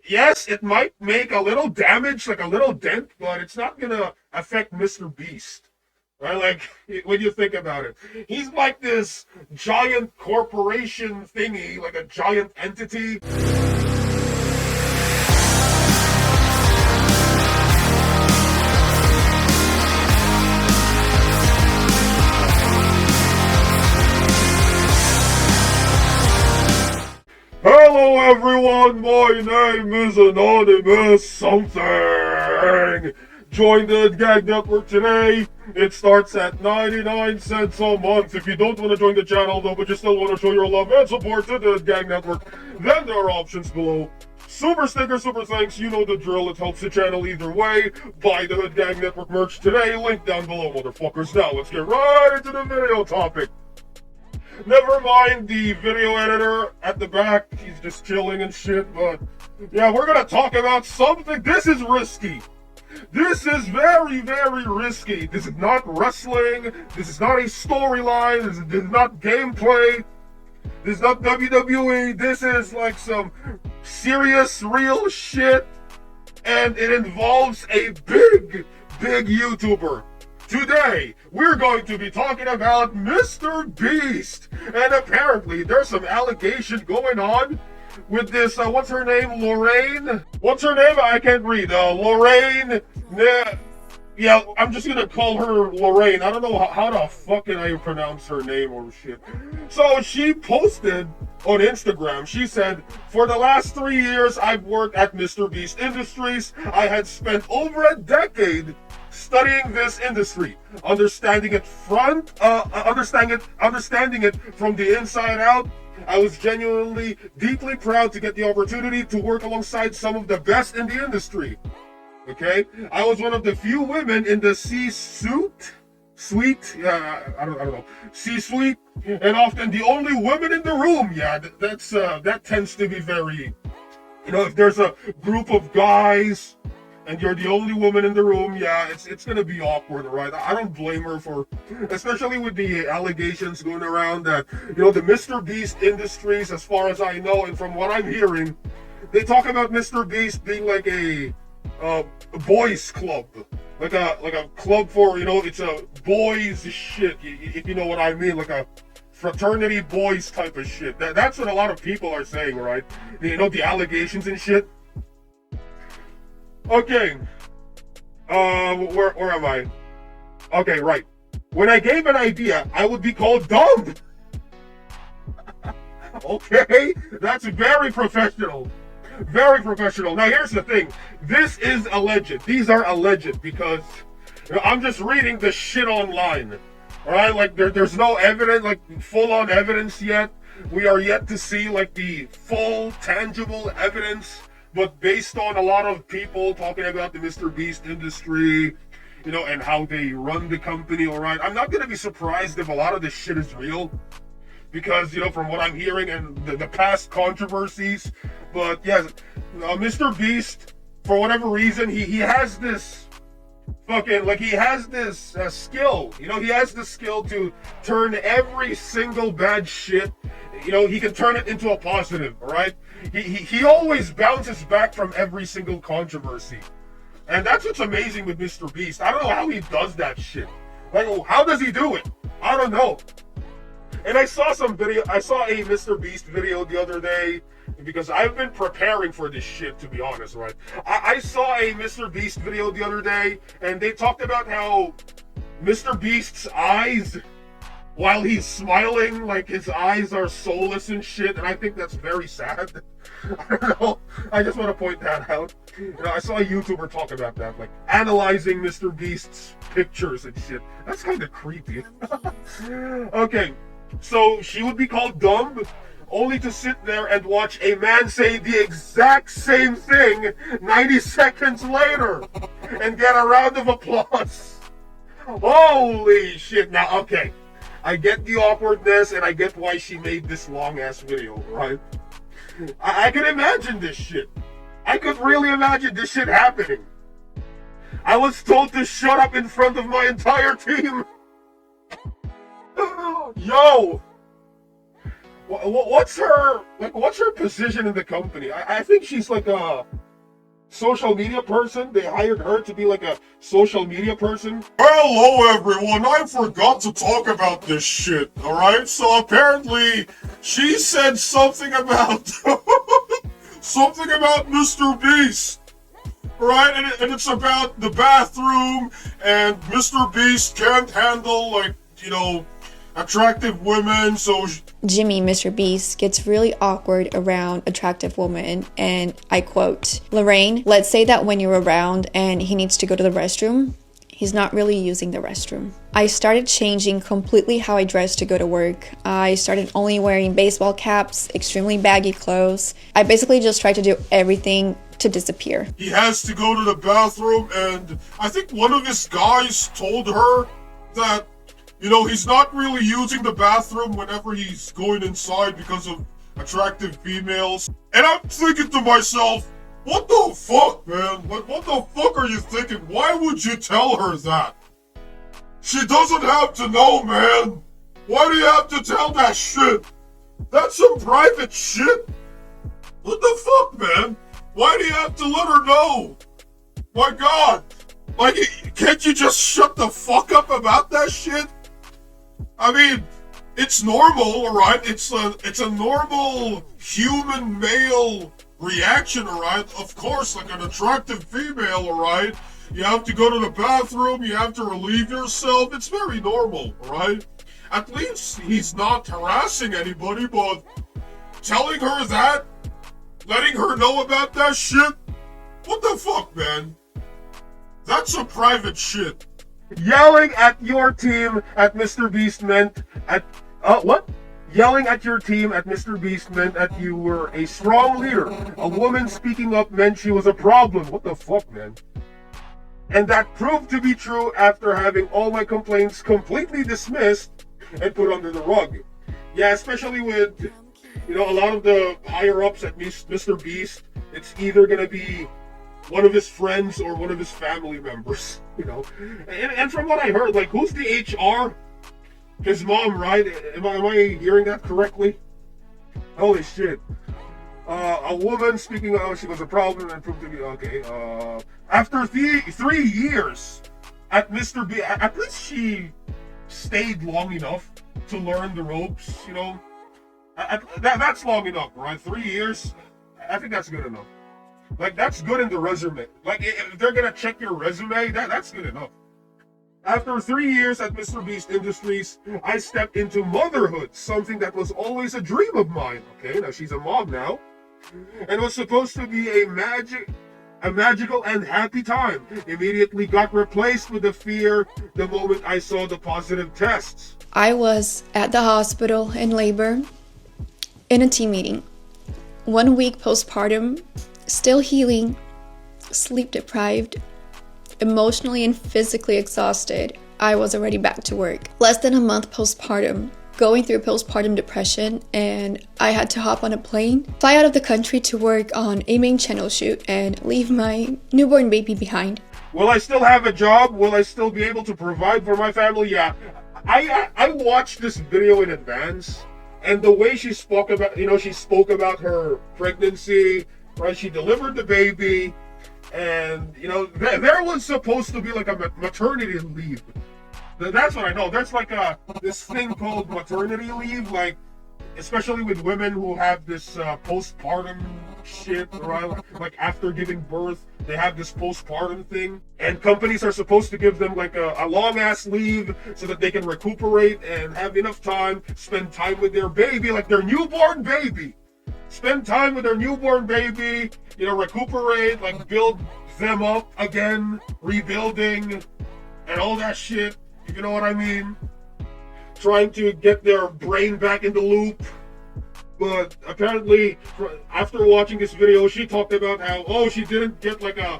Yes, it might make a little damage, like a little dent, but it's not gonna affect MrBeast. Right? Like, when you think about it, he's like this giant corporation thingy, like a giant entity. Hello everyone, my name is Anonymous Something. Join the Gag Network today. It starts at 99 cents a month. If you don't want to join the channel though, but you still want to show your love and support to the Gag Network, then there are options below. Super sticker, super thanks, you know the drill. It helps the channel either way. Buy the Hood Gag Network merch today. Link down below, motherfuckers. Now let's get right into the video topic. Never mind the video editor at the back. He's just chilling and shit. But yeah, we're gonna talk about something. This is risky. This is very, very risky. This is not wrestling. This is not a storyline. This is not gameplay. This is not WWE. This is like some serious, real shit. And it involves a big, big YouTuber. Today, we're going to be talking about MrBeast. And apparently, there's some allegation going on with this, what's her name, Lorraine? What's her name? I can't read. Lorraine, yeah, I'm just gonna call her Lorraine. I don't know how the fuck can I pronounce her name or shit. So she posted on Instagram, she said, for the last 3 years, I've worked at MrBeast Industries. I had spent over a decade studying this industry, understanding it from the inside out. I was genuinely, deeply proud to get the opportunity to work alongside some of the best in the industry. Okay, I was one of the few women in the C-suite, I don't know, C-suite, and often the only woman in the room. Yeah, that tends to be very, if there's a group of guys and you're the only woman in the room, yeah, it's gonna be awkward, right? I don't blame her for, especially with the allegations going around that, the MrBeast Industries, as far as I know, and from what I'm hearing, they talk about MrBeast being like a boys club, like a club for, it's a boys shit, if you know what I mean, like a fraternity boys type of shit. That's what a lot of people are saying, right? The allegations and shit. Okay, where am I? Okay, right. When I gave an idea, I would be called dumb. Okay, that's very professional. Very professional. Now here's the thing. This is alleged. These are alleged because I'm just reading the shit online. Alright, like there's no evidence, like full-on evidence yet. We are yet to see like the full tangible evidence. But based on a lot of people talking about the MrBeast industry, and how they run the company, all right, I'm not going to be surprised if a lot of this shit is real. Because, from what I'm hearing and the past controversies. But, yes, MrBeast, for whatever reason, he has this fucking, like, he has this skill. He has the skill to turn every single bad shit, he can turn it into a positive, all right? He always bounces back from every single controversy. And that's what's amazing with MrBeast. I don't know how he does that shit. Like, how does he do it? I don't know. And I saw a MrBeast video the other day, because I've been preparing for this shit, to be honest, right? I saw a MrBeast video the other day, and they talked about how MrBeast's eyes, while he's smiling, like his eyes are soulless and shit, and I think that's very sad. I don't know. I just want to point that out. I saw a YouTuber talk about that, like analyzing MrBeast's pictures and shit. That's kind of creepy. Okay, so she would be called dumb, only to sit there and watch a man say the exact same thing 90 seconds later and get a round of applause. Holy shit. Now, okay, I get the awkwardness and I get why she made this long ass video, right? I can imagine this shit. I could really imagine this shit happening. I was told to shut up in front of my entire team. Yo! what's her position in the company? I think she's like a social media person. They hired her to be like a social media person. Hello everyone, I forgot to talk about this shit, alright? So apparently, she said something about something about MrBeast, right? And it's about the bathroom, and MrBeast can't handle, like, you know, attractive women, so Jimmy, MrBeast, gets really awkward around attractive women, and I quote, "Lorraine, let's say that when you're around and he needs to go to the restroom, he's not really using the restroom." I started changing completely how I dress to go to work. I started only wearing baseball caps, extremely baggy clothes. I basically just tried to do everything to disappear. he has to go to the bathroom, and I think one of his guys told her that, you know, he's not really using the bathroom whenever he's going inside because of attractive females. And I'm thinking to myself, what the fuck, man? What the fuck are you thinking? Why would you tell her that? She doesn't have to know, man. Why do you have to tell that shit? That's some private shit. What the fuck, man? Why do you have to let her know? My God. Like, can't you just shut the fuck up about that shit? I mean, it's normal, alright? It's a normal human male reaction, alright? Of course, like an attractive female, alright? You have to go to the bathroom, you have to relieve yourself. It's very normal, alright? At least he's not harassing anybody, but telling her that, letting her know about that shit, what the fuck, man? That's some private shit. Yelling at your team at MrBeast meant what? Yelling at your team at MrBeast meant that you were a strong leader. A woman speaking up meant she was a problem. What the fuck, man? And that proved to be true after having all my complaints completely dismissed and put under the rug. Yeah, especially with, you know, a lot of the higher ups at MrBeast, it's either gonna be one of his friends or one of his family members, you know. And from what I heard, like, who's the HR? His mom, right? Am I hearing that correctly? Holy shit. A woman speaking of, she was a problem and proved to be, okay. After 3 years at MrBeast, at least she stayed long enough to learn the ropes, you know. That's long enough, right? 3 years, I think that's good enough. Like, that's good in the resume. Like, if they're gonna check your resume, that's good enough. After 3 years at MrBeast Industries, I stepped into motherhood, something that was always a dream of mine. Okay, now she's a mom now. And was supposed to be a magical and happy time. Immediately got replaced with the fear the moment I saw the positive tests. I was at the hospital in labor, in a team meeting. 1 week postpartum, still healing, sleep deprived, emotionally and physically exhausted. I was already back to work. Less than a month postpartum, going through postpartum depression, and I had to hop on a plane, fly out of the country to work on a main channel shoot and leave my newborn baby behind. Will I still have a job? Will I still be able to provide for my family? Yeah. I watched this video in advance, and the way she spoke about, you know, she spoke about her pregnancy, right? She delivered the baby, and, you know, there was supposed to be like a maternity leave. That's what I know. There's like this thing called maternity leave, like, especially with women who have this postpartum shit, right? Like after giving birth, they have this postpartum thing, and companies are supposed to give them like a long ass leave so that they can recuperate and have enough time, spend time with their baby, like their newborn baby. Spend time with their newborn baby, you know, recuperate, like build them up again, rebuilding, and all that shit. If you know what I mean. Trying to get their brain back in the loop. But apparently, after watching this video, she talked about how, oh, she didn't get like a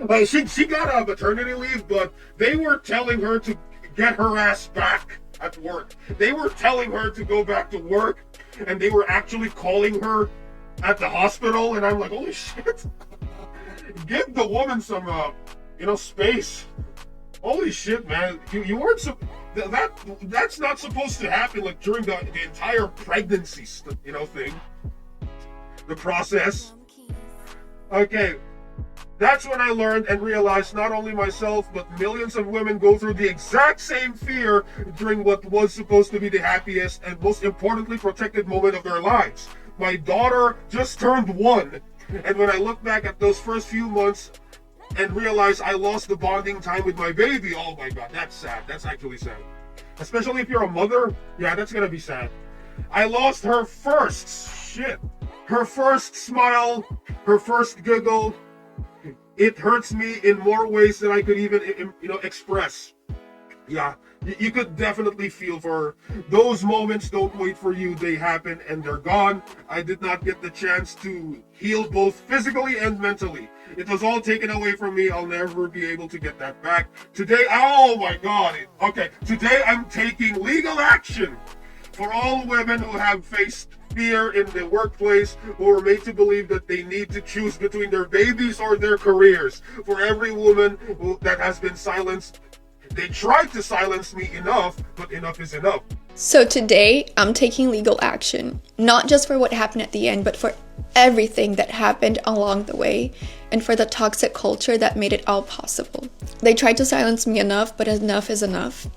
like she got a maternity leave, but they were telling her to get her ass back at work. They were telling her to go back to work, and they were actually calling her at the hospital, and I'm like, holy shit. Give the woman some, you know, space. Holy shit, man. You weren't that's not supposed to happen like during the entire pregnancy, thing, the process. Okay, that's when I learned and realized not only myself but millions of women go through the exact same fear during what was supposed to be the happiest and most importantly protected moment of their lives. My daughter just turned 1, and when I look back at those first few months and realize I lost the bonding time with my baby, oh my god, that's sad. That's actually sad. Especially if you're a mother, yeah, that's gonna be sad. I lost her first smile, her first giggle. It hurts me in more ways than I could even, express. Yeah, you could definitely feel for her. Those moments don't wait for you, they happen and they're gone. I did not get the chance to heal both physically and mentally. It was all taken away from me. I'll never be able to get that back. Today, oh my god. Okay, today I'm taking legal action for all women who have faced fear in the workplace, who are made to believe that they need to choose between their babies or their careers. For every woman that has been silenced, they tried to silence me enough, but enough is enough. So today, I'm taking legal action, not just for what happened at the end, but for everything that happened along the way, and for the toxic culture that made it all possible. They tried to silence me enough, but enough is enough.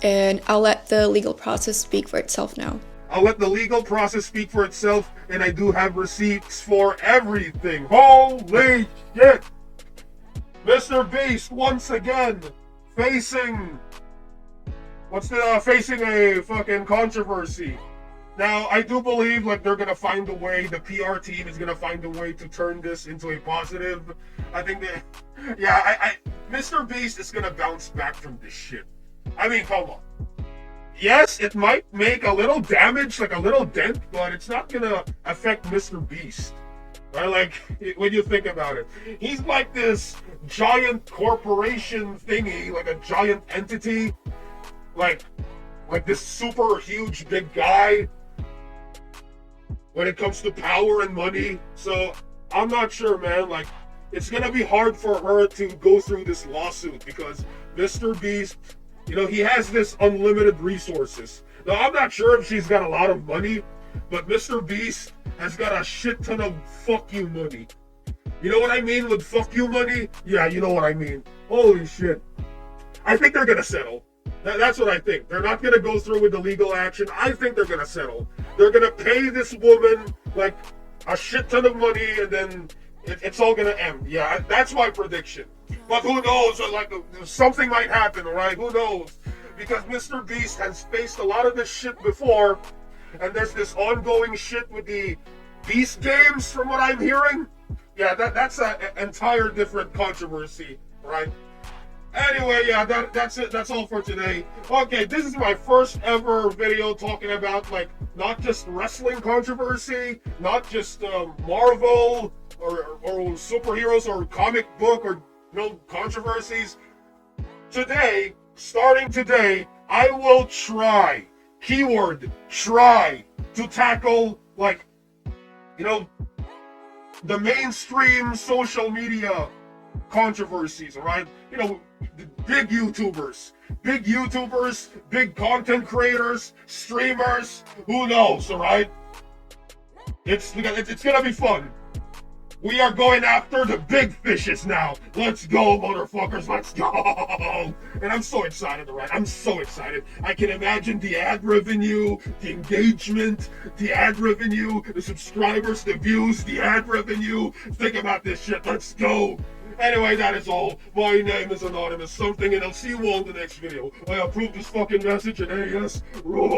And I'll let the legal process speak for itself now. I'll let the legal process speak for itself, and I do have receipts for everything. Holy shit! MrBeast once again facing a fucking controversy. Now, I do believe like they're gonna find a way, the PR team is gonna find a way to turn this into a positive. I think that, yeah, MrBeast is gonna bounce back from this shit. I mean, come on. Yes, it might make a little damage, like a little dent, but it's not gonna affect MrBeast. Right? Like, when you think about it. He's like this giant corporation thingy, like a giant entity. Like this super huge big guy when it comes to power and money. So, I'm not sure, man. Like, it's gonna be hard for her to go through this lawsuit because MrBeast, he has this unlimited resources. Now, I'm not sure if she's got a lot of money, but MrBeast has got a shit ton of fuck you money. You know what I mean with fuck you money? Yeah, you know what I mean. Holy shit. I think they're gonna settle. That's what I think. They're not gonna go through with the legal action. I think they're gonna settle. They're gonna pay this woman like a shit ton of money and then it's all gonna end. Yeah, that's my prediction. But who knows? Like, something might happen, alright? Who knows? Because MrBeast has faced a lot of this shit before, and there's this ongoing shit with the Beast Games, from what I'm hearing. Yeah, that's an entire different controversy, right? Anyway, yeah, that's it. That's all for today. Okay, this is my first ever video talking about, like, not just wrestling controversy, not just Marvel or superheroes or comic book or controversies. Today, starting today, I will try, keyword, try, to tackle, like, the mainstream social media controversies, alright? Big YouTubers, big content creators, streamers, who knows, alright? It's gonna be fun. We are going after the big fishes now. Let's go, motherfuckers. Let's go. And I'm so excited, alright? I'm so excited. I can imagine the ad revenue, the engagement, the ad revenue, the subscribers, the views, the ad revenue. Think about this shit. Let's go. Anyway, that is all. My name is Anonymous Something, and I'll see you all in the next video. I approve this fucking message, and AS roll.